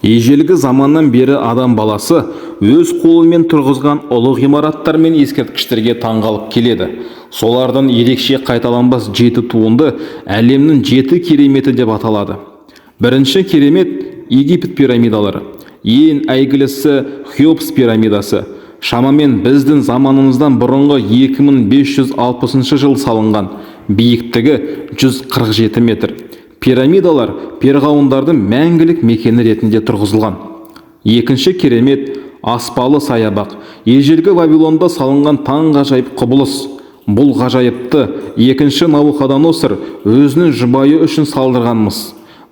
Ежелгі заманнан бері адам баласы өз қолымен тұрғызған ұлы ғимараттар мен ескерткіштерге таңғалып келеді. Солардан ерекше қайталанбас 7 туынды әлемнің 7 кереметі деп аталады. Бірінші керемет Египет пирамидалары. Ең әйгілісі Хеопс пирамидасы. Шамамен біздің заманымыздан бұрынғы 2560 жыл салынған. Биіктігі 147 метр. Пирамидалар перғауындардың мәңгілік мекені ретінде тұрғызылған. Екінші керемет аспалы саябақ. Ежелгі Вавилонда салынған таңғажайып құбылыс. Бұл ғажайыпты екінші Навуходоносор өзінің жұбайы үшін салдырғанмыз.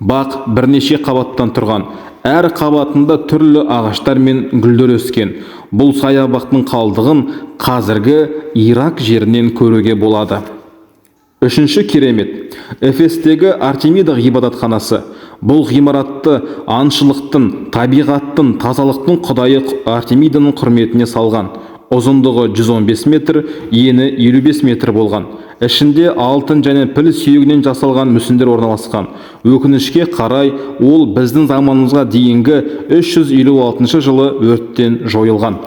Бақ бірнеше қабаттан тұрған. Әр қабатында түрлі ағаштар мен гүлдер өскен. Бұл саябақтың қалдығын қазіргі Ирак жерінен көруге болады. Үшінші керемет Эфестегі Артемида ғибадатханасы. Бұл ғимаратты аңшылықтың, табиғаттың, тазалықтың құдайы Артемиданың құрметіне салған. Ұзындығы 115 метр, ені 55 метр болған. Ішінде алтын және піл сүйегінен жасалған мүсіндер орналасқан. Өкінішке қарай, ол біздің заманымызға дейінгі 356 жылы өрттен жойылған.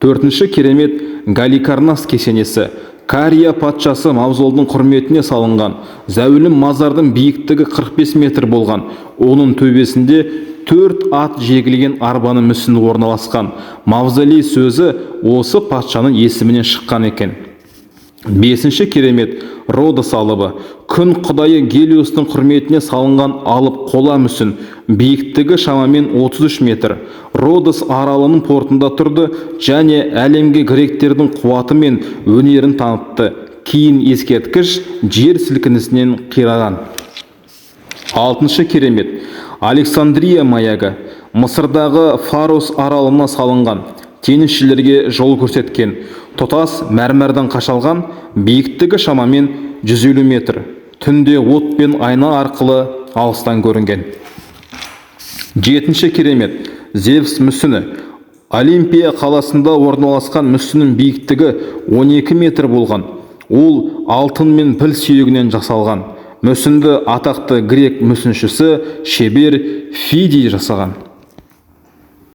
Төртінші керемет Галикарнас кесенесі. Кария патшасы мавзолдың құрметіне салынған. Зәулім мазардың биіктігі 45 метр болған. Оның төбесінде 4 ат жегілген арбаның мүсіні орналасқан. Мавзолей сөзі осы патшаның есімінен шыққан екен. Бесінші керемет Родос алыбы. Күн құдайы Гелиостың құрметіне салынған алып қола мүсін. Биіктігі шамамен 33 метр. Родос аралының портында тұрды және әлемге гректердің қуаты мен өнерін танытты. Кейін ескерткіш жер сілкінісінен қираған. Алтыншы керемет Александрия маягі. Мысырдағы Фарос аралына салынған. Теңізшілерге жол көрсеткен. Тұтас мәрмәрден қашалған, биіктігі шамамен 150 метр. Түнде от пен айна арқылы алыстан көрінген. Жетінші керемет Зевс мүсіні. Олимпия қаласында орналасқан мүсіннің биіктігі 12 метр болған. Ол алтын мен піл сүйегінен жасалған. Мүсінді атақты грек мүсіншісі шебер Фидий жасаған.